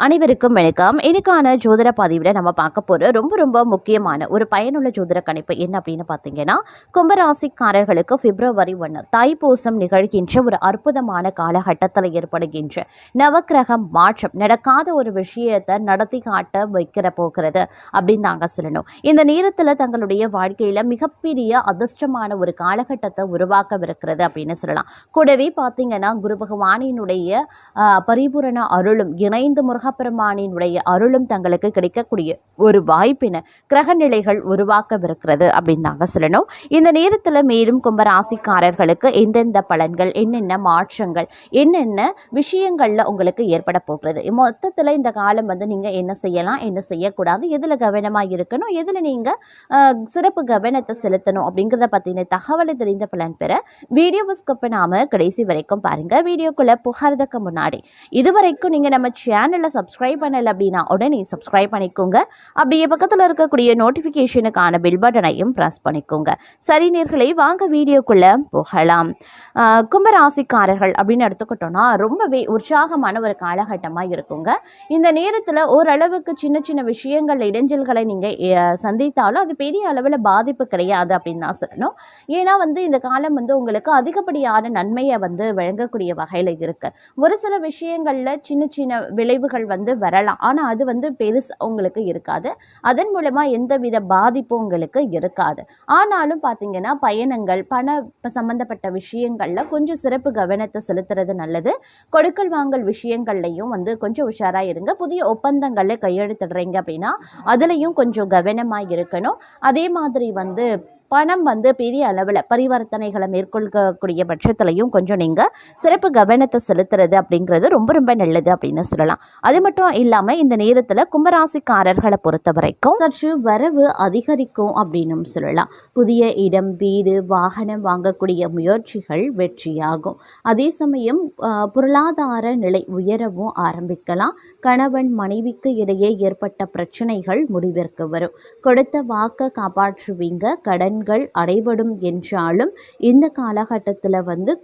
அனைவருக்கும் வணக்கம். இன்னைக்கான ஜோதிட பதிவில் நம்ம பார்க்க போகிற ரொம்ப முக்கியமான ஒரு பயனுள்ள ஜோதிட கணிப்பு என்ன அப்படின்னு பார்த்தீங்கன்னா, கும்பராசிக்காரர்களுக்கு பிப்ரவரி 1 தைப்பூசம் நிகழ்கின்ற ஒரு அற்புதமான காலகட்டத்தில் ஏற்படுகின்ற நவக்கிரக மாற்றம் நடக்காத ஒரு விஷயத்தை நடத்தி காட்ட வைக்கிற போகிறது அப்படின்னு நாங்கள் சொல்லணும். இந்த நேரத்தில் தங்களுடைய வாழ்க்கையில் மிகப்பெரிய அதிர்ஷ்டமான ஒரு காலகட்டத்தை உருவாக்கவிருக்கிறது அப்படின்னு சொல்லலாம். கூடவே பார்த்தீங்கன்னா, குரு பகவானினுடைய பரிபூரண அருளும் இணைந்து முருகப்பெருமானினுடைய அருளும் தங்களுக்கு கிடைக்கக்கூடிய ஒரு வாய்ப்பினை கிரகநிலைகள் உருவாக்கவிருக்கிறது அப்படின்னு தாங்க சொல்லணும். இந்த நேரத்தில் மேலும் கும்பராசிக்காரர்களுக்கு எந்தெந்த பலன்கள், என்னென்ன மாற்றங்கள், என்னென்ன விஷயங்கள்ல உங்களுக்கு ஏற்பட போகிறது, மொத்தத்தில் இந்த காலம் நீங்கள் என்ன செய்யலாம், என்ன செய்யக்கூடாது, எதில் கவனமாக இருக்கணும், எதில் நீங்கள் சிறப்பு கவனத்தை செலுத்தணும் அப்படிங்கிறத பற்றின தகவலை தெரிந்த பலன் பெற வீடியோவை ஸ்கிப் பண்ணாமல் கடைசி வரைக்கும் பாருங்க. வீடியோக்குள்ளே புகாரதுக்கு முன்னாடி இதுவரைக்கும் நீங்கள் நம்ம சேனலை சப்ஸ்கிரைப் பண்ணலை அப்படின்னா உடனே சப்ஸ்கிரைப் பண்ணிக்கோங்க. அப்படியே பக்கத்தில் இருக்கக்கூடிய நோட்டிஃபிகேஷனுக்கான பெல் பட்டனையும் ப்ரெஸ் பண்ணிக்கோங்க. சரி நேயர்களே, வாங்க வீடியோக்குள்ளே போகலாம். கும்பராசிக்காரர்கள் அப்படின்னு எடுத்துக்கிட்டோன்னா ரொம்பவே உற்சாகமான ஒரு காலகட்டமாக இருக்குங்க. இந்த நேரத்தில் ஓரளவுக்கு சின்ன சின்ன விஷயங்கள் இடைஞ்சல்களை நீங்கள் சந்தித்தாலும் அது பெரிய அளவில் பாதிப்பு கிடையாது அப்படின்னு தான் சொல்லணும். ஏன்னா இந்த காலம் உங்களுக்கு அதிகப்படியான நன்மையை வழங்கக்கூடிய வகையில் இருக்கு. ஒரு சில விஷயங்களில் சின்ன சின்ன விளைவுகள் வரலாம், ஆனால் அது பெருசு உங்களுக்கு இருக்காது. அதன் மூலமாக எந்தவித பாதிப்பும் உங்களுக்கு இருக்காது. ஆனாலும் பார்த்தீங்கன்னா, பயணங்கள், பண சம்பந்தப்பட்ட விஷயங்களில் கொஞ்சம் சிறப்பு கவனத்தை செலுத்துறது நல்லது. கொடுக்கல் வாங்கல் விஷயங்கள்லையும் கொஞ்சம் உஷாராக இருங்க. புதிய ஒப்பந்தங்களில் கையெழுத்திடுறீங்க அப்படின்னா அதுலேயும் கொஞ்சம் கவனமாக இருக்கணும். அதே மாதிரி பணம் பெரிய அளவில் பரிவர்த்தனைகளை மேற்கொள்ளக்கூடிய பட்சத்திலையும் கொஞ்சம் நீங்கள் சிறப்பு கவனத்தை செலுத்துறது அப்படிங்கிறது ரொம்ப நல்லது அப்படின்னு சொல்லலாம். அது மட்டும் இல்லாமல் இந்த நேரத்தில் கும்பராசிக்காரர்களை பொறுத்த வரைக்கும் சற்று வரவு அதிகரிக்கும் அப்படின்னு சொல்லலாம். புதிய இடம், வீடு, வாகனம் வாங்கக்கூடிய முயற்சிகள் வெற்றியாகும். அதே சமயம் பொருளாதார நிலை உயரவும் ஆரம்பிக்கலாம். கணவன் மனைவிக்கு இடையே ஏற்பட்ட பிரச்சனைகள் முடிவிற்கு வரும். கொடுத்த வாக்கை காப்பாற்றுவீங்க. கடன் அடைபடும் என்றாலும் இந்த காலகட்டத்தில்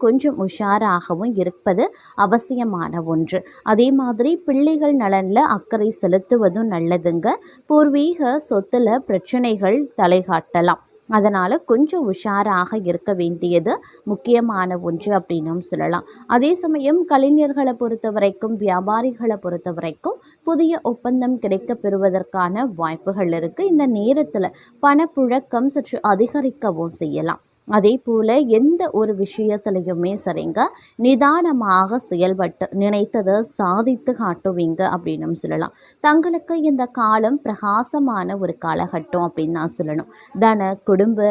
கொஞ்சம் உஷாராகவும் இருப்பது அவசியமான ஒன்று. அதே மாதிரி பிள்ளைகள் நலனில் அக்கறை செலுத்துவதும் நல்லதுங்க. பூர்வீக சொத்துல பிரச்சனைகள் தலைகாட்டலாம். அதனால் கொஞ்சம் உஷாராக இருக்க வேண்டியது முக்கியமான ஒன்று அப்படின்னும் சொல்லலாம். அதே சமயம் கலைஞர்களை பொறுத்த வரைக்கும், வியாபாரிகளை பொறுத்த வரைக்கும் புதிய ஒப்பந்தம் கிடைக்க பெறுவதற்கான வாய்ப்புகள் இருக்குது. இந்த நேரத்தில் பணப்புழக்கம் சற்று அதிகரிக்கவும் செய்யலாம். அதே போல் எந்த ஒரு விஷயத்துலையுமே சரிங்க, நிதானமாக செயல்பட்டு நினைத்ததை சாதித்து காட்டுவீங்க அப்படின்னு சொல்லலாம். தங்களுக்கு இந்த காலம் பிரகாசமான ஒரு காலகட்டம் அப்படின்னு தான் சொல்லணும். தன, குடும்ப,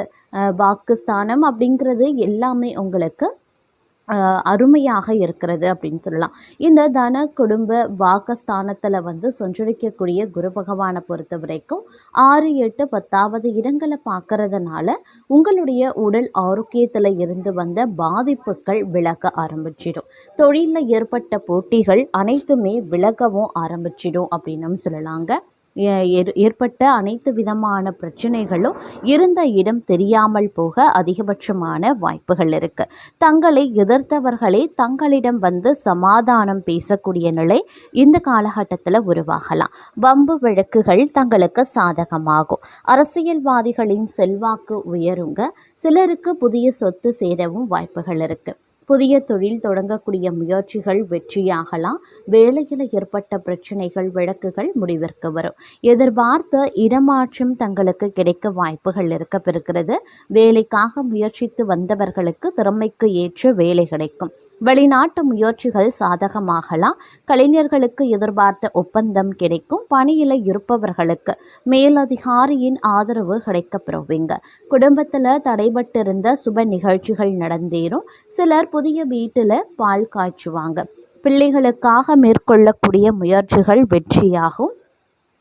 வாக்குஸ்தானம் அப்படிங்கிறது எல்லாமே உங்களுக்கு அருமையாக இருக்கிறது அப்படின்னு சொல்லலாம். இந்த தன, குடும்ப, வாக்கஸ்தானத்தில் சஞ்சரிக்கக்கூடிய குரு பகவானை பொறுத்த வரைக்கும் 6, 8, 10வது இடங்களை பார்க்கறதுனால உங்களுடைய உடல் ஆரோக்கியத்தில் இருந்து வந்த பாதிப்புகள் விலக ஆரம்பிச்சிடும். தொழிலில் ஏற்பட்ட போட்டிகள் அனைத்துமே விலகவும் ஆரம்பிச்சிடும் அப்படின்னு சொல்லலாங்க. ஏற்பட்ட அனைத்து விதமான பிரச்சனைகளும் இருந்த இடம் தெரியாமல் போக அதிகபட்சமான வாய்ப்புகள் இருக்கு. தங்களை எதிர்த்தவர்களே தங்களிடம் சமாதானம் பேசக்கூடிய நிலை இந்த காலகட்டத்தில் உருவாகலாம். வம்பு வழக்குகள் தங்களுக்கு சாதகமாகும். அரசியல்வாதிகளின் செல்வாக்கு உயருங்க. சிலருக்கு புதிய சொத்து சேரவும் வாய்ப்புகள் இருக்கு. புதிய தொழில் தொடங்கக்கூடிய முயற்சிகள் வெற்றியாகலாம். வேலையில் ஏற்பட்ட பிரச்சனைகள், வழக்குகள் முடிவிற்கு வரும். எதிர்பார்த்த இடமாற்றம் தங்களுக்கு கிடைக்க வாய்ப்புகள் இருக்க பெறுகிறது. வேலைக்காக முயற்சித்து வந்தவர்களுக்கு திறமைக்கு ஏற்ற வேலை கிடைக்கும். வெளிநாட்டு முயற்சிகள் சாதகமாகலாம். கலைஞர்களுக்கு எதிர்பார்த்த ஒப்பந்தம் கிடைக்கும். பணியில் இருப்பவர்களுக்கு மேலதிகாரியின் ஆதரவு கிடைக்கப்பெறுவீங்க. குடும்பத்தில் தடைபட்டிருந்த சுப நிகழ்ச்சிகள் நடந்தேறும். சிலர் புதிய வீட்டில் பால் காய்ச்சுவாங்க. பிள்ளைகளுக்காக மேற்கொள்ளக்கூடிய முயற்சிகள் வெற்றியாகும்.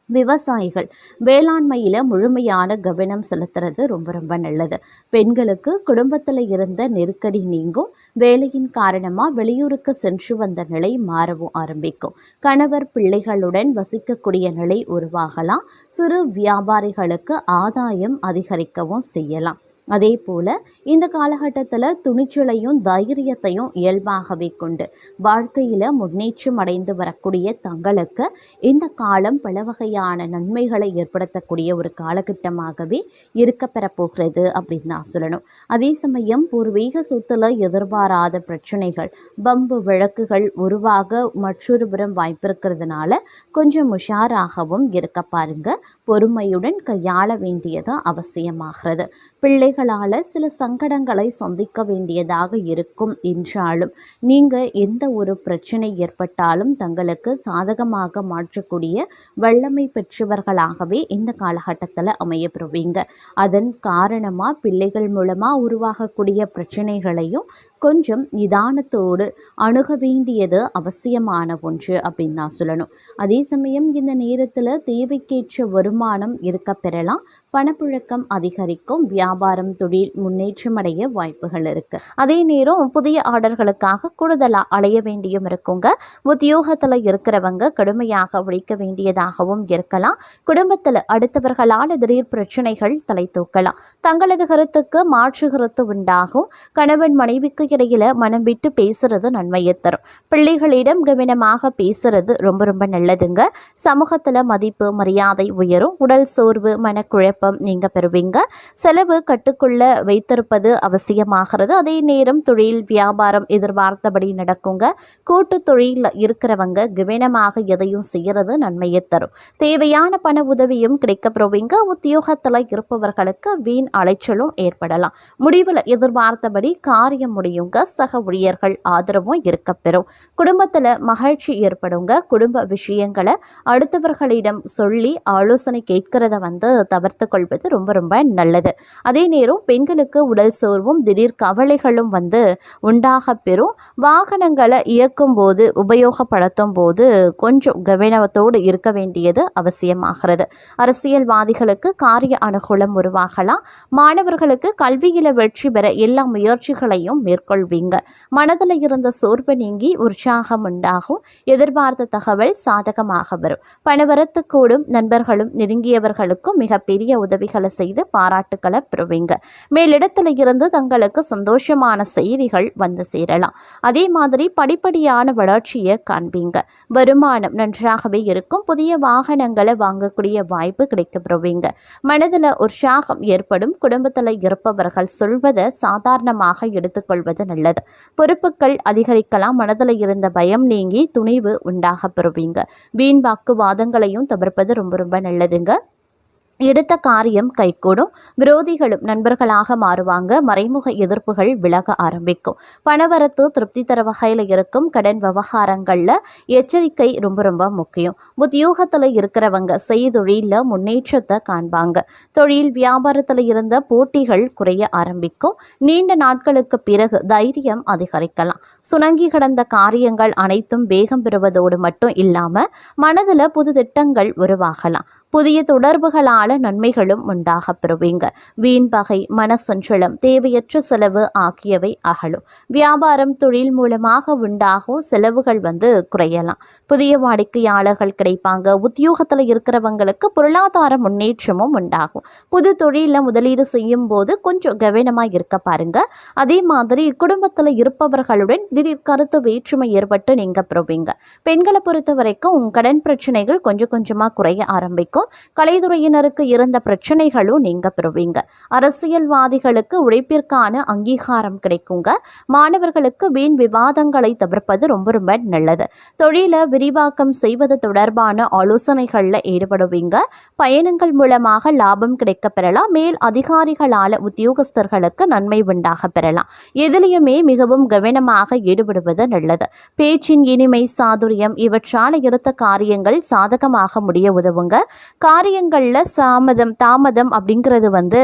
விவசாயிகள் வேளாண்மையில் முழுமையான கவனம் செலுத்துறது ரொம்ப நல்லது. பெண்களுக்கு குடும்பத்தில் இருந்த நெருக்கடி நீங்கும். வேலையின் காரணமாக வெளியூருக்கு சென்று வந்த நிலை மாறவும் ஆரம்பிக்கும். கணவர் பிள்ளைகளுடன் வசிக்கக்கூடிய நிலை உருவாகலாம். சிறு வியாபாரிகளுக்கு ஆதாயம் அதிகரிக்கவும் செய்யலாம். அதே போல் இந்த காலகட்டத்தில் துணிச்சலையும் தைரியத்தையும் இயல்பாகவே கொண்டு வாழ்க்கையில் முன்னேற்றம் அடைந்து வரக்கூடிய தங்களுக்கு இந்த காலம் பல வகையான நன்மைகளை ஏற்படுத்தக்கூடிய ஒரு காலகட்டமாகவே இருக்கப்பெற போகிறது அப்படின்னு தான் சொல்லணும். அதே சமயம் பூர்வீக சொத்துல எதிர்பாராத பிரச்சனைகள் பம்பு வழக்குகள் உருவாக மற்றொரு புறம் வாய்ப்பு இருக்கிறதுனால கொஞ்சம் உஷாராகவும் இருக்க பாருங்க. பொறுமையுடன் கையாள வேண்டியது அவசியமாகிறது. பிள்ளைகளால் சில சங்கடங்களை சந்திக்க வேண்டியதாக இருக்கும் என்றாலும் நீங்கள் எந்த ஒரு பிரச்சனை ஏற்பட்டாலும் தங்களுக்கு சாதகமாக மாற்றக்கூடிய வல்லமை பெற்றவர்களாகவே இந்த காலகட்டத்தில் அமையப்படுவீங்க. அதன் காரணமாக பிள்ளைகள் மூலமாக உருவாகக்கூடிய பிரச்சனைகளையும் கொஞ்சம் நிதானத்தோடு அணுக வேண்டியது அவசியமான ஒன்று அப்படின்னு தான் சொல்லணும். அதே சமயம் இந்த நேரத்தில் தேவைக்கேற்ற வருமானம் இருக்க பெறலாம். பணப்புழக்கம் அதிகரிக்கும். வியாபாரம் தொழில் முன்னேற்றமடைய வாய்ப்புகள் இருக்கு. அதே நேரம் புதிய ஆர்டர்களுக்காக கூடுதலாக அலைய வேண்டியும் இருக்குங்க. உத்தியோகத்தில் இருக்கிறவங்க கடுமையாக உழைக்க வேண்டியதாகவும் இருக்கலாம். குடும்பத்தில் அடுத்தவர்களால் திடீர் பிரச்சனைகள் தலை தூக்கலாம். தங்களது கருத்துக்கு மாற்று கருத்து உண்டாகும். கணவன் மனைவிக்கு இடையில மனம் விட்டு பேசுறது நன்மையை தரும். பிள்ளைகளிடம் கவனமாக பேசுறது ரொம்ப ரொம்ப நல்லதுங்க. சமூகத்தில் மதிப்பு மரியாதை உயரும். உடல் சோர்வு மனக்குழப்பம் நீங்க பெறுவீங்க. செலவு கட்டுக்குள்ள வைத்திருப்பது அவசியமாகிறது. அதே நேரம் தொழில் வியாபாரம் எதிர்பார்த்தபடி நடக்குங்க. கூட்டு தொழில் இருக்கிறவங்க கவனமாக எதையும் செய்யறது நன்மையை தரும். தேவையான பண உதவியும் கிடைக்கப்பெறுவீங்க. உத்தியோகத்தில் இருப்பவர்களுக்கு வீண் அலைச்சலும் ஏற்படலாம். முடிவில் எதிர்பார்த்தபடி காரியம் முடியுங்க. சக ஊழியர்கள் ஆதரவும் இருக்கப்பெறும். குடும்பத்தில் மகிழ்ச்சி ஏற்படுங்க. குடும்ப விஷயங்களை அடுத்தவர்களிடம் சொல்லி ஆலோசனை கேட்கிறத தவிர்த்து கொள்வது ரொம்ப ரொம்ப நல்லது. அதே நேரம் பெண்களுக்கு உடல் சோர்வும் திடீர் கவலைகளும் உண்டாக பெறும். வாகனங்களை இயக்கும் போது உபயோகப்படுத்தும் போது கொஞ்சம் கவனத்தோடு இருக்க வேண்டியது அவசியமாகிறது. அரசியல்வாதிகளுக்கு காரிய அனுகூலம் உருவாகலாம். மாணவர்களுக்கு கல்வியில வெற்றி பெற எல்லா முயற்சிகளையும் மேற்கொள்வீங்க. மனதில் இருந்த சோர்வு நீங்கி உற்சாகம் உண்டாகும். எதிர்பார்த்த தகவல் சாதகமாக வரும். பணவரத்து கூடும். நண்பர்களும் நெருங்கியவர்களுக்கும் மிகப்பெரிய உதவிகளை செய்து பாராட்டுக்களை பெறுவீங்க. மேலிடத்தில் இருந்து தங்களுக்கு சந்தோஷமான செய்திகள் சேரலாம். அதே மாதிரி படிப்படியான வளர்ச்சியை காண்பீங்க. வருமானம் நன்றாகவே இருக்கும். புதிய வாகனங்களை வாங்கக்கூடிய வாய்ப்பு கிடைக்கப்பெறுவீங்க. மனதில் உற்சாகம் ஏற்படும். குடும்பத்தில் இருப்பவர்கள் சொல்வதை சாதாரணமாக எடுத்துக்கொள்வது நல்லது. பொறுப்புகள் அதிகரிக்கலாம். மனதில் இருந்த பயம் நீங்கி துணிவு உண்டாக பெறுவீங்க. வீண் வாக்குவாதங்களையும் தவிர்ப்பது ரொம்ப ரொம்ப நல்லதுங்க. எடுத்த காரியம் கைகூடும். விரோதிகளும் நண்பர்களாக மாறுவாங்க. மறைமுக எதிர்ப்புகள் விலக ஆரம்பிக்கும். பணவரத்து திருப்தி தர வகையில் இருக்கும். கடன் விவகாரங்களில் எச்சரிக்கை ரொம்ப ரொம்ப முக்கியம். உத்தியோகத்தில் இருக்கிறவங்க செய்தொழிலில் முன்னேற்றத்தை காண்பாங்க. தொழில் வியாபாரத்தில் இருந்த போட்டிகள் குறைய ஆரம்பிக்கும். நீண்ட நாட்களுக்கு பிறகு தைரியம் அதிகரிக்கலாம். சுணங்கி கிடந்த காரியங்கள் அனைத்தும் வேகம் பெறுவதோடு மட்டும் இல்லாமல் மனதில் புது திட்டங்கள் உருவாகலாம். புதிய தொடர்புகளால் நன்மைகளும் உண்டாக பெறுவீங்க. வீண் பகை மனசஞ்சலம் தேவையற்ற செலவு ஆகியவை அகலும். வியாபாரம் தொழில் மூலமாக உண்டாகும் செலவுகள் குறையலாம். புதிய வாடிக்கையாளர்கள் கிடைப்பாங்க. உத்தியோகத்தில் இருக்கிறவங்களுக்கு பொருளாதார முன்னேற்றமும் உண்டாகும். புது தொழிலில் முதலீடு செய்யும் போது கொஞ்சம் கவனமாக இருக்க பாருங்க. அதே மாதிரி குடும்பத்தில் இருப்பவர்களுடன் திடீர் கருத்து வேற்றுமை ஏற்பட்டு நீங்க பெறுவீங்க. பெண்களை பொறுத்த வரைக்கும் கடன் பிரச்சனைகள் கொஞ்சம் கொஞ்சமாக குறைய ஆரம்பிக்கும். கலைத்துறையினருக்கு இருந்த பிரச்சனைகளும் நீங்க பெறுவீங்க. அரசியல்வாதிகளுக்கு உழைப்பிற்கான அங்கீகாரம் கிடைக்குங்க. மாணவர்களுக்கு வீண் விவாதங்களை தவிர்ப்பது ரொம்ப ரொம்ப நல்லது. தொழிலை விரிவாக்கம் செய்வது தொடர்பான ஆலோசனைகளில் ஈடுபடுவீங்க. பயணங்கள் மூலமாக லாபம் கிடைக்க பெறலாம். மேல் அதிகாரிகளால் உத்தியோகஸ்தர்களுக்கு நன்மை உண்டாக பெறலாம். எதிலையுமே மிகவும் கவனமாக ஈடுபடுவது நல்லது. பேச்சின் இனிமை சாதுரியம் இவற்றால் எடுத்த காரியங்கள் சாதகமாக முடிய உதவுங்க. காரியங்களில் தாமதம் அப்படிங்கிறது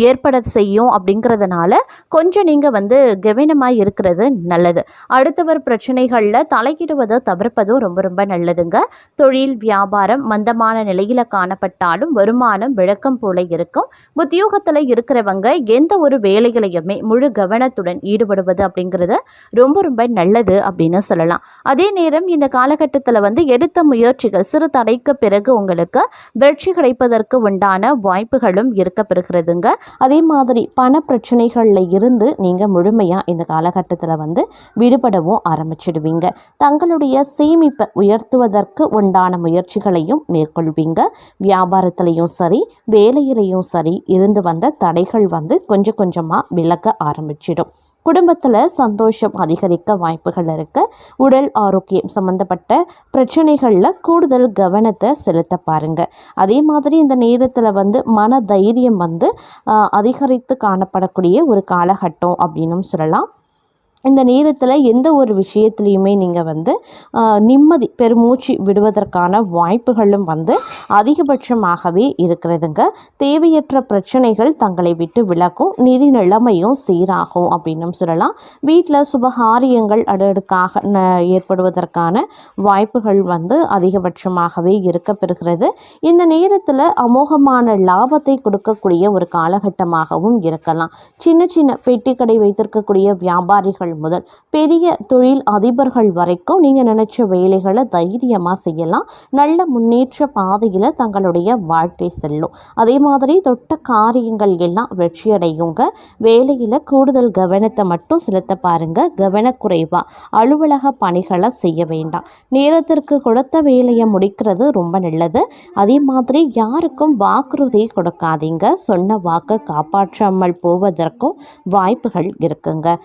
ஏற்பட செய்யும். அப்படிங்கிறதுனால கொஞ்சம் நீங்கள் கவனமாக இருக்கிறது நல்லது. அடுத்தவர் பிரச்சனைகளில் தலையிடுவதை தவிர்ப்பதும் ரொம்ப ரொம்ப நல்லதுங்க. தொழில் வியாபாரம் மந்தமான நிலையில் காணப்பட்டாலும் வருமானம் விளக்கம் போல இருக்கும். உத்தியோகத்தில் இருக்கிறவங்க எந்த ஒரு வேலைகளையுமே முழு கவனத்துடன் ஈடுபடுவது அப்படிங்கிறது ரொம்ப ரொம்ப நல்லது அப்படின்னு சொல்லலாம். அதே நேரம் இந்த காலகட்டத்தில் எடுத்த முயற்சிகள் சிறு தடைக்கு பிறகு உங்களுக்கு வெற்றி கிடைப்பதற்கு உண்டான வாய்ப்புகளும் இருக்க பெறுகிறதுங்க. அதே மாதிரி பண பிரச்சனைகளில் இருந்து நீங்கள் முழுமையாக இந்த காலகட்டத்தில் விடுபடவும் ஆரம்பிச்சிடுவீங்க. தங்களுடைய சேமிப்பை உயர்த்துவதற்கு உண்டான முயற்சிகளையும் மேற்கொள்வீங்க. வியாபாரத்திலையும் சரி, வேலையிலையும் சரி இருந்து வந்த தடைகள் கொஞ்சம் கொஞ்சமாக விலக ஆரம்பிச்சிடும். குடும்பத்தில் சந்தோஷம் அதிகரிக்க வாய்ப்புகள் இருக்கு. உடல் ஆரோக்கியம் சம்மந்தப்பட்ட பிரச்சனைகளில் கூடுதல் கவனத்தை செலுத்த பாருங்க. அதே மாதிரி இந்த நேரத்தில் மன தைரியம் அதிகரித்து காணப்படக்கூடிய ஒரு காலகட்டம் அப்படின்னும் சொல்லலாம். இந்த நேரத்தில் எந்த ஒரு விஷயத்துலையுமே நீங்கள் நிம்மதி பெருமூச்சு விடுவதற்கான வாய்ப்புகளும் அதிகபட்சமாகவே இருக்கிறதுங்க. தேவையற்ற பிரச்சனைகள் தங்களை விட்டு விலகும். நிதி நிலைமையும் சீராகும் அப்படின்னும் சொல்லலாம். வீட்டில் சுபகாரியங்கள் அடுக்காக ஏற்படுவதற்கான வாய்ப்புகள் அதிகபட்சமாகவே இருக்க பெறுகிறது. இந்த நேரத்தில் அமோகமான லாபத்தை கொடுக்கக்கூடிய ஒரு காலகட்டமாகவும் இருக்கலாம். சின்ன சின்ன பெட்டிக்கடை வைத்திருக்கக்கூடிய வியாபாரிகள் முதல் பெரிய தொழில் அதிபர்கள் வரைக்கும் நீங்கள் நினைச்ச வேலைகளை தைரியமாக செய்யலாம். நல்ல முன்னேற்ற பாதையில் தங்களுடைய வாழ்க்கை செல்லும். அதே மாதிரி தொட்ட காரியங்கள் எல்லாம் வெற்றியடையுங்க. வேலையில் கூடுதல் கவனத்தை மட்டும் செலுத்த பாருங்க. கவனக்குறைவா அலுவலக பணிகளை செய்ய வேண்டாம். நேரத்திற்கு கொடுத்த வேலையை முடிக்கிறது ரொம்ப நல்லது. அதே மாதிரி யாருக்கும் வாக்குறுதி கொடுக்காதீங்க. சொன்ன வாக்கை காப்பாற்றாமல் போவதற்கும் வாய்ப்புகள் இருக்குங்க.